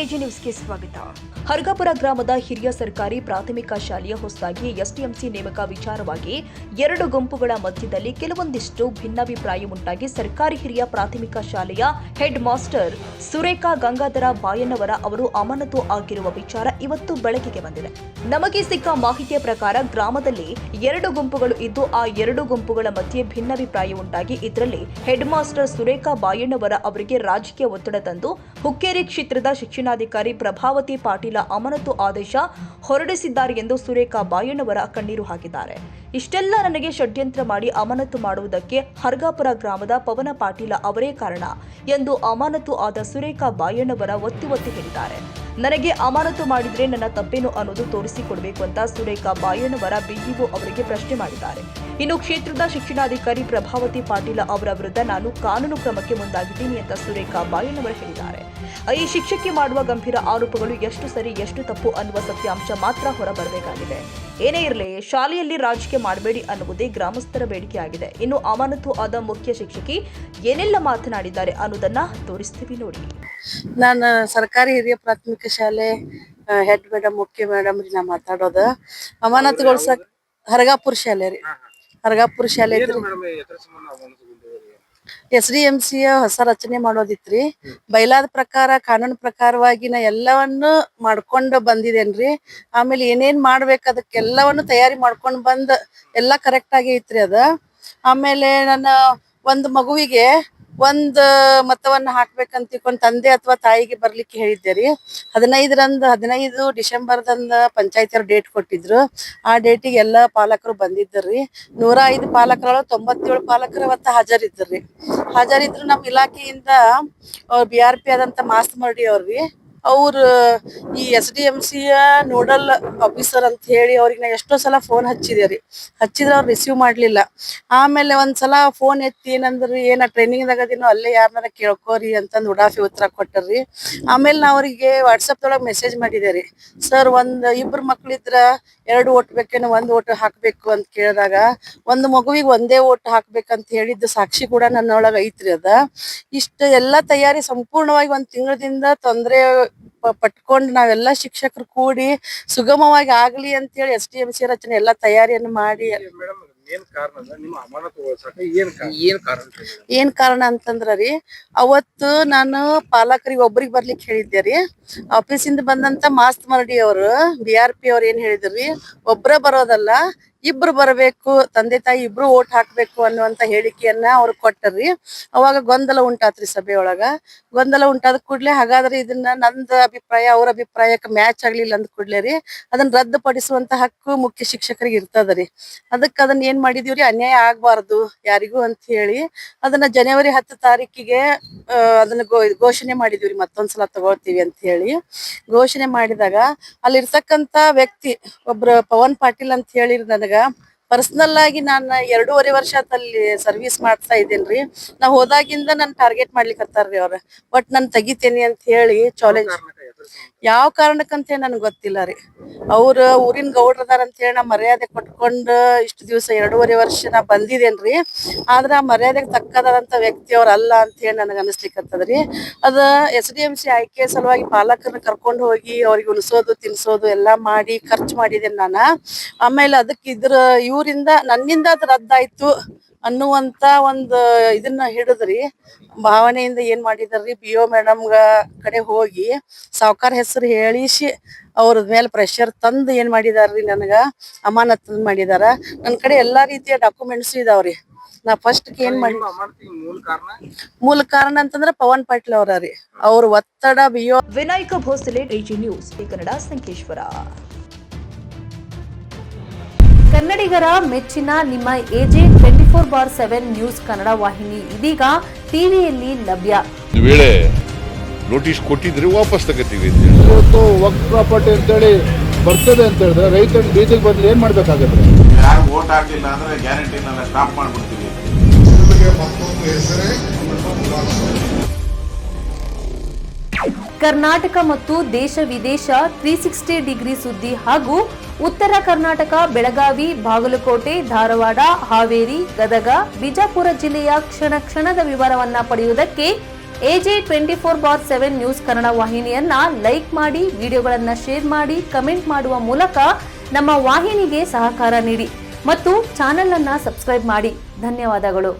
AG ನ್ಯೂಸ್ಗೆ ಸ್ವಾಗತ. ಹರ್ಗಾಪುರ ಗ್ರಾಮದ ಹಿರಿಯ ಸರ್ಕಾರಿ ಪ್ರಾಥಮಿಕ ಶಾಲೆಯ ಹೊಸದಾಗಿ ಎಸ್ಡಿಎಂಸಿ ನೇಮಕ ವಿಚಾರವಾಗಿ ಎರಡು ಗುಂಪುಗಳ ಮಧ್ಯದಲ್ಲಿ ಕೆಲವೊಂದಿಷ್ಟು ಭಿನ್ನಾಭಿಪ್ರಾಯ ಉಂಟಾಗಿ ಸರ್ಕಾರಿ ಹಿರಿಯ ಪ್ರಾಥಮಿಕ ಶಾಲೆಯ ಹೆಡ್ ಮಾಸ್ಟರ್ ಸುರೇಖಾ ಗಂಗಾಧರ ಬಾಯಣ್ಣವರ ಅವರು ಅಮಾನತು ಆಗಿರುವ ವಿಚಾರ ಇವತ್ತು ಬೆಳಕಿಗೆ ಬಂದಿದೆ. ನಮಗೆ ಸಿಕ್ಕ ಮಾಹಿತಿಯ ಪ್ರಕಾರ ಗ್ರಾಮದಲ್ಲಿ ಎರಡು ಗುಂಪುಗಳು ಇದ್ದು ಆ ಎರಡು ಗುಂಪುಗಳ ಮಧ್ಯೆ ಭಿನ್ನಾಭಿಪ್ರಾಯ ಉಂಟಾಗಿ ಇದರಲ್ಲಿ ಹೆಡ್ ಮಾಸ್ಟರ್ ಸುರೇಖಾ ಬಾಯಣ್ಣವರ ಅವರಿಗೆ ರಾಜಕೀಯ ಒತ್ತಡ ತಂದು ಹುಕ್ಕೇರಿ ಕ್ಷೇತ್ರದ ಶಿಕ್ಷಣಾಧಿಕಾರಿ ಪ್ರಭಾವತಿ ಪಾಟೀಲ ಅಮಾನತು ಆದೇಶ ಹೊರಡಿಸಿದ್ದಾರೆ ಎಂದು ಸುರೇಖಾ ಬಾಯಣ್ಣವರ ಕಣ್ಣೀರು ಹಾಕಿದ್ದಾರೆ. ಇಷ್ಟೆಲ್ಲ ನನಗೆ ಷಡ್ಯಂತ್ರ ಮಾಡಿ ಅಮಾನತು ಮಾಡುವುದಕ್ಕೆ ಹರ್ಗಾಪುರ ಗ್ರಾಮದ ಪವನ ಪಾಟೀಲ ಅವರೇ ಕಾರಣ ಎಂದು ಅಮಾನತು ಆದ ಸುರೇಖಾ ಬಾಯಣ್ಣವರ ಒತ್ತಿ ಹೇಳಿದ್ದಾರೆ. ನನಗೆ ಅಮಾನತು ಮಾಡಿದ್ರೆ ನನ್ನ ತಪ್ಪೇನು ಅನ್ನೋದು ತೋರಿಸಿಕೊಡಬೇಕು ಅಂತ ಸುರೇಖಾ ಬಾಯಣ್ಣವರ ಬಿಇಒ ಅವರಿಗೆ ಪ್ರಶ್ನೆ ಮಾಡಿದ್ದಾರೆ. ಇನ್ನು ಕ್ಷೇತ್ರದ ಶಿಕ್ಷಣಾಧಿಕಾರಿ ಪ್ರಭಾವತಿ ಪಾಟೀಲ ಅವರ ವಿರುದ್ಧ ನಾನು ಕಾನೂನು ಕ್ರಮಕ್ಕೆ ಮುಂದಾಗಿದ್ದೀನಿ ಅಂತ ಸುರೇಖಾ ಬಾಯಣ್ಣವರು ಹೇಳಿದ್ದಾರೆ. ಈ ಶಿಕ್ಷಕಿ ಮಾಡುವ ಗಂಭೀರ ಆರೋಪಗಳು ಎಷ್ಟು ಸರಿ ಎಷ್ಟು ತಪ್ಪು ಅನ್ನುವ ಸತ್ಯಾಂಶ ಮಾತ್ರ ಹೊರಬರಬೇಕಾಗಿದೆ. ಏನೇ ಇರಲಿ, ಶಾಲೆಯಲ್ಲಿ ರಾಜಕೀಯ ಮಾಡಬೇಡಿ ಅನ್ನುವುದೇ ಗ್ರಾಮಸ್ಥರ ಬೇಡಿಕೆಯಾಗಿದೆ. ಇನ್ನು ಅಮಾನತು ಆದ ಮುಖ್ಯ ಶಿಕ್ಷಕಿ ಏನೆಲ್ಲ ಮಾತನಾಡಿದ್ದಾರೆ ಅನ್ನೋದನ್ನ ತೋರಿಸ್ತೀವಿ ನೋಡಿ. ನಾನು ಸರ್ಕಾರಿ ಹಿರಿಯ ಪ್ರಾಥಮಿಕ ಶಾಲೆ ಹೆಡ್ ಮೇಡಮ್ ಮುಖ್ಯ ಮೇಡಮ್ ರೀ ನಾ ಮಾತಾಡೋದ. ಅಮಾನತುಗೊಳಿಸಕ್ ಹರಗಾಪುರ ಶಾಲೆ ರೀ. ಹರಗಾಪುರ ಶಾಲೆ SDMC ಹೊಸ ರಚನೆ ಮಾಡೋದಿತ್ರಿ. ಬಯಲಾದ ಪ್ರಕಾರ ಕಾನೂನು ಪ್ರಕಾರವಾಗಿ ನಾ ಎಲ್ಲವನ್ನು ಮಾಡ್ಕೊಂಡು ಬಂದಿದ್ದೇನ್ರಿ. ಆಮೇಲೆ ಏನೇನ್ ಮಾಡ್ಬೇಕು ಅದಕ್ಕೆಲ್ಲವನ್ನು ತಯಾರಿ ಮಾಡ್ಕೊಂಡ್ ಬಂದ್ ಎಲ್ಲಾ ಕರೆಕ್ಟ್ ಆಗಿ ಐತ್ರಿ ಅದ. ಆಮೇಲೆ ನನ್ನ ಒಂದ್ ಮಗುವಿಗೆ ಒಂದ್ ಮತವನ್ನ ಹಾಕ್ಬೇಕಂತ ತಿಳ್ಕೊಂಡ್ ತಂದೆ ಅಥವಾ ತಾಯಿಗೆ ಬರ್ಲಿಕ್ಕೆ ಹೇಳಿದ್ದೆ ರೀ. 15 ಡಿಸೆಂಬರ್ದಂದ ಪಂಚಾಯತಿಯವ್ರು ಡೇಟ್ ಕೊಟ್ಟಿದ್ರು. ಆ ಡೇಟಿಗೆ ಎಲ್ಲಾ ಪಾಲಕರು ಬಂದಿದ್ದರ್ರಿ. 105 ಪಾಲಕರು 97 ಪಾಲಕರು ಅವತ್ತ ಹಾಜರಿದ್ರು. ನಮ್ ಇಲಾಖೆಯಿಂದ BRP ಆದಂತ ಮಾಸ್ತ್ ಮರ್ಡಿ ಅವ್ರಿ ಅವ್ರು ಈ SDMC ನೋಡಲ್ ಆಫೀಸರ್ ಅಂತ ಹೇಳಿ ಅವ್ರಿಗೆ ನಾ ಎಷ್ಟೋ ಸಲ ಫೋನ್ ಹಚ್ಚಿದೇರಿ. ಹಚ್ಚಿದ್ರ ಅವ್ರು ರಿಸೀವ್ ಮಾಡ್ಲಿಲ್ಲ. ಆಮೇಲೆ ಒಂದ್ಸಲ ಫೋನ್ ಎತ್ತಿ ಏನಂದ್ರಿ, ಏನ ಟ್ರೈನಿಂಗ್ ದಾಗದಿನೋ ಅಲ್ಲೇ ಯಾರನ್ನಾರ ಕೇಳ್ಕೋರಿ ಅಂತಂದ್ ಉಡಾಫಿ ಉತ್ತರ ಕೊಟ್ಟರ್ರಿ. ಆಮೇಲೆ ನಾ ಅವ್ರಿಗೆ ವಾಟ್ಸಪ್ ದೊಳಗ್ ಮೆಸೇಜ್ ಮಾಡಿದೇರಿ. ಸರ್, ಇಬ್ರು ಮಕ್ಳಿದ್ರ 2 ಓಟ್ ಬೇಕೇನೋ 1 ಓಟ್ ಹಾಕ್ಬೇಕು ಅಂತ ಕೇಳಿದಾಗ ಒಂದ್ ಮಗುವಿಗೆ ಒಂದೇ ಓಟ್ ಹಾಕ್ಬೇಕಂತ ಹೇಳಿದ್ದು ಸಾಕ್ಷಿ ಕೂಡ ನನ್ನೊಳಗ ಐತ್ರಿ ಅದ. ಇಷ್ಟ ಎಲ್ಲಾ ತಯಾರಿ ಸಂಪೂರ್ಣವಾಗಿ 1 ತಿಂಗಳದಿಂದ ತೊಂದ್ರೆ ಪಟ್ಕೊಂಡು ನಾವೆಲ್ಲಾ ಶಿಕ್ಷಕರು ಕೂಡಿ ಸುಗಮವಾಗಿ ಆಗ್ಲಿ ಅಂತ ಹೇಳಿ SDMC ರಚನೆ ಎಲ್ಲಾ ತಯಾರಿಯನ್ನು ಮಾಡಿ ಏನ್ ಕಾರಣ ಅಂತಂದ್ರ ರೀ, ಅವತ್ತು ನಾನು ಪಾಲಕರಿಗೆ ಒಬ್ರಿಗೆ ಬರ್ಲಿಕ್ಕೆ ಹೇಳಿದ್ದೆ ರೀ. ಆಫೀಸಿಂದ ಬಂದಂತ ಮಾಸ್ತ್ ಮರಡಿ ಅವರು BRP ಅವ್ರು ಏನ್ ಹೇಳಿದ್ರಿ, ಒಬ್ರ ಬರೋದಲ್ಲ ಇಬ್ರು ಬರಬೇಕು, ತಂದೆ ತಾಯಿ ಇಬ್ರು ಓಟ್ ಹಾಕ್ಬೇಕು ಅನ್ನುವಂತ ಹೇಳಿಕೆಯನ್ನ ಅವ್ರು ಕೊಟ್ಟರ್ರಿ. ಅವಾಗ ಗೊಂದಲ ಉಂಟಾತ್ರಿ ಸಭೆಯೊಳಗ. ಗೊಂದಲ ಉಂಟಾದ ಕೂಡ್ಲೆ ಹಾಗಾದ್ರೆ ಇದನ್ನ ನಂದ ಅಭಿಪ್ರಾಯ ಅವ್ರ ಅಭಿಪ್ರಾಯಕ್ಕೆ ಮ್ಯಾಚ್ ಆಗ್ಲಿಲ್ಲ ಅಂದ ಕೂಡ್ಲೆ ರೀ ಅದನ್ನ ರದ್ದುಪಡಿಸುವಂತ ಹಕ್ಕು ಮುಖ್ಯ ಶಿಕ್ಷಕರಿಗೆ ಇರ್ತದ್ರಿ. ಅದನ್ನ ಏನ್ ಮಾಡಿದೀವ್ರಿ, ಅನ್ಯಾಯ ಆಗ್ಬಾರ್ದು ಯಾರಿಗೂ ಅಂತ ಹೇಳಿ ಅದನ್ನ ಜನವರಿ 10 ತಾರೀಕಿಗೆ ಅದನ್ನ ಘೋಷಣೆ ಮಾಡಿದೀವ್ರಿ. ಮತ್ತೊಂದ್ಸಲ ತಗೊಳ್ತೀವಿ ಅಂತ ಹೇಳಿ ಘೋಷಣೆ ಮಾಡಿದಾಗ ಅಲ್ಲಿರ್ತಕ್ಕಂತ ವ್ಯಕ್ತಿ ಒಬ್ರು ಪವನ್ ಪಾಟೀಲ್ ಅಂತ ಹೇಳಿ ನನಗ ಪರ್ಸನಲ್ ಆಗಿ ನಾನು 2.5 ವರ್ಷ ಅಲ್ಲಿ ಸರ್ವಿಸ್ ಮಾಡ್ತಾ ಇದ್ದೇನ್ರಿ. ನಾ ಹೋದಾಗಿಂದ ನನ್ ಟಾರ್ಗೆಟ್ ಮಾಡ್ಲಿಕ್ಕತ್ತಾರ್ರಿ ಅವ್ರ. ಬಟ್ ನಾನ್ ತೆಗಿತೇನಿ ಅಂತ ಹೇಳಿ ಚಾಲೆಂಜ್, ಯಾವ ಕಾರಣಕ್ಕಂತ ಹೇಳಿ ನನ್ಗೆ ಗೊತ್ತಿಲ್ಲ ರೀ. ಅವ್ರ ಊರಿನ ಗೌಡ್ರದಾರ ಅಂತ ಹೇಳಿ ನಾ ಮರ್ಯಾದೆ ಕೊಟ್ಕೊಂಡ್ ಇಷ್ಟು ದಿವಸ 2.5 ವರ್ಷ ನಾ ಬಂದಿದ್ದೇನ್ರಿ. ಆದ್ರ ಆ ಮರ್ಯಾದೆಗೆ ತಕ್ಕದಾದಂತ ವ್ಯಕ್ತಿ ಅವ್ರ ಅಲ್ಲ ಅಂತ ಹೇಳಿ ನನಗ ಅನಿಸ್ಲಿಕ್ಕತ್ತದ್ರಿ. ಅದ SDMC ಆಯ್ಕೆ ಸಲುವಾಗಿ ಪಾಲಕರನ್ನ ಕರ್ಕೊಂಡು ಹೋಗಿ ಅವ್ರಿಗೆ ಉಣಿಸೋದು ತಿನ್ಸೋದು ಎಲ್ಲಾ ಮಾಡಿ ಖರ್ಚು ಮಾಡಿದ್ದೇನೆ ನಾನು. ಆಮೇಲೆ ಅದಕ್ಕೆ ಇವರಿಂದ ನನ್ನಿಂದ ಅದ್ ರದ್ದಾಯ್ತು ಅನ್ನುವಂತ ಒಂದು ಇದನ್ನ ಹಿಡಿದ್ರಿ ಭಾವನೆಯಿಂದ ಏನ್ ಮಾಡಿದಾರ್ರಿ, BO ಮೇಡಮ್ ಕಡೆ ಹೋಗಿ ಸಾವ್ಕಾರ ಹೆಸರು ಹೇಳಿಸಿ ಅವ್ರ ಮೇಲೆ ಪ್ರೆಷರ್ ತಂದು ಏನ್ ಮಾಡಿದಾರ್ರಿ, ನನಗ ಅಮಾನತ್ ಮಾಡಿದಾರ. ನನ್ ಕಡೆ ಎಲ್ಲಾ ರೀತಿಯ ಡಾಕ್ಯುಮೆಂಟ್ಸ್ ಇದಾವ್ರಿ. ನಾ ಫಸ್ಟ್ ಏನ್ ಮಾಡಿ ಮೂಲ ಕಾರಣ ಅಂತಂದ್ರ ಪವನ್ ಪಾಟೀಲ್ ಅವ್ರ ರೀ. ಅವ್ರ ಒತ್ತಡ BO. Vinayak Bhosale, AG news Kannada, Sankeshwar. ಕನ್ನಡಿಗರ ಮೆಚ್ಚಿನ ನಿಮ್ಮ AJ 24/7 ನ್ಯೂಸ್ ಕನ್ನಡ ವಾಹಿನಿ ಇದೀಗ ಟಿವಿಯಲ್ಲಿ ಲಭ್ಯ. ವೇಳೆ ನೋಟಿಸ್ ಕೊಟ್ಟಿದ್ರೆ ವಾಪಸ್ ತಗೋತೀವಿ. ಇವತ್ತು ವಕ್ಫ್ ಪ್ರಾಪರ್ಟಿ ಅಂತೇಳಿ ಬರ್ತದೆ ಅಂತ ಹೇಳಿದ್ರೆ ರೈತರ ಬೀದಿಗೆ ಬದಲು ಏನ್ ಮಾಡ್ಬೇಕಾಗತ್ತೆ? ಯಾರು ವೋಟ್ ಹಾಕಿಲ್ಲ ಅಂದ್ರೆ ಗ್ಯಾರಂಟಿನೆಲ್ಲ ಸ್ಟಾಪ್ ಮಾಡ್ಬಿಡ್ತೀವಿ. ಕರ್ನಾಟಕ ಮತ್ತು ದೇಶ ವಿದೇಶ 360 ಡಿಗ್ರಿ ಸುದ್ದಿ ಹಾಗೂ ಉತ್ತರ ಕರ್ನಾಟಕ, ಬೆಳಗಾವಿ, ಬಾಗಲಕೋಟೆ, ಧಾರವಾಡ, ಹಾವೇರಿ, ಗದಗ, ಬಿಜಾಪುರ ಜಿಲ್ಲೆಯ ಕ್ಷಣ ಕ್ಷಣದ ವಿವರವನ್ನ ಪಡೆಯುವುದಕ್ಕೆ AJ24/7 ನ್ಯೂಸ್ ಕನ್ನಡ ವಾಹಿನಿಯನ್ನ ಲೈಕ್ ಮಾಡಿ, ವಿಡಿಯೋಗಳನ್ನ ಶೇರ್ ಮಾಡಿ, ಕಮೆಂಟ್ ಮಾಡುವ ಮೂಲಕ ನಮ್ಮ ವಾಹಿನಿಗೆ ಸಹಕಾರ ನೀಡಿ ಮತ್ತು ಚಾನೆಲ್ ಅನ್ನ ಸಬ್ಸ್ಕ್ರೈಬ್ ಮಾಡಿ. ಧನ್ಯವಾದಗಳು.